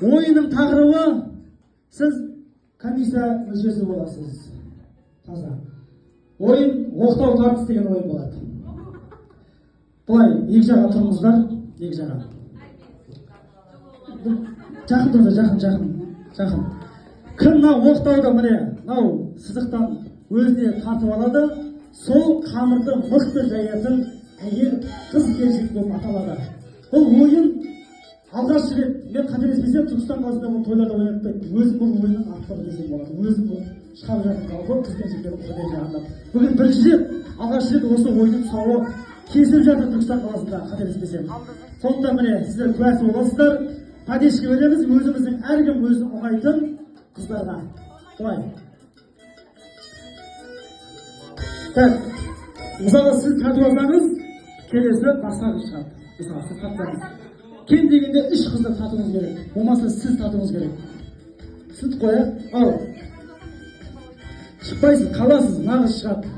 Ойынның тақырыбы сіз комиссия мүшесі боласыз. Таза. Ойын оқтау тартыс деген ойын болады. Бұлай, екі жаға тұрыңыздар, екі жаға. Жақын тұрды, жақын. Кім оқтауды міне, сызықтан өзіне тартып алады, сол қамырды мықты жаятын әйел қыз келіншек болып аталады. Бұл ойын алғаш рет, мен қателеспесем, Түркістан қаласында бұл тойларда ойнатты. Өзім бұл ойынның авторы десем болады. Өзім бұл шығарып жатқан қыз келіншектердің құдай жағында. Бүгін бірінші рет, алғаш рет осы ойынның тұсауы кесіліп жатыр Түркістан қаласында, қателеспесем. Сондықтан міне сіздер куәсі боласыздар. Падешке береміз, өзіміздің әркім өзін ұнайтын қыздарға. Былай. Так, мысалы сіз тартып алсаңыз, келесі басқа қыз шығады. Мысалы сіз тартсаңыз. Кем дегенде 3 қызды тартуыңыз керек. Болмаса сіз тартуыңыз керек. Сүт қоя, ал. Шықпайсыз, қаласыз, нағыз шығады.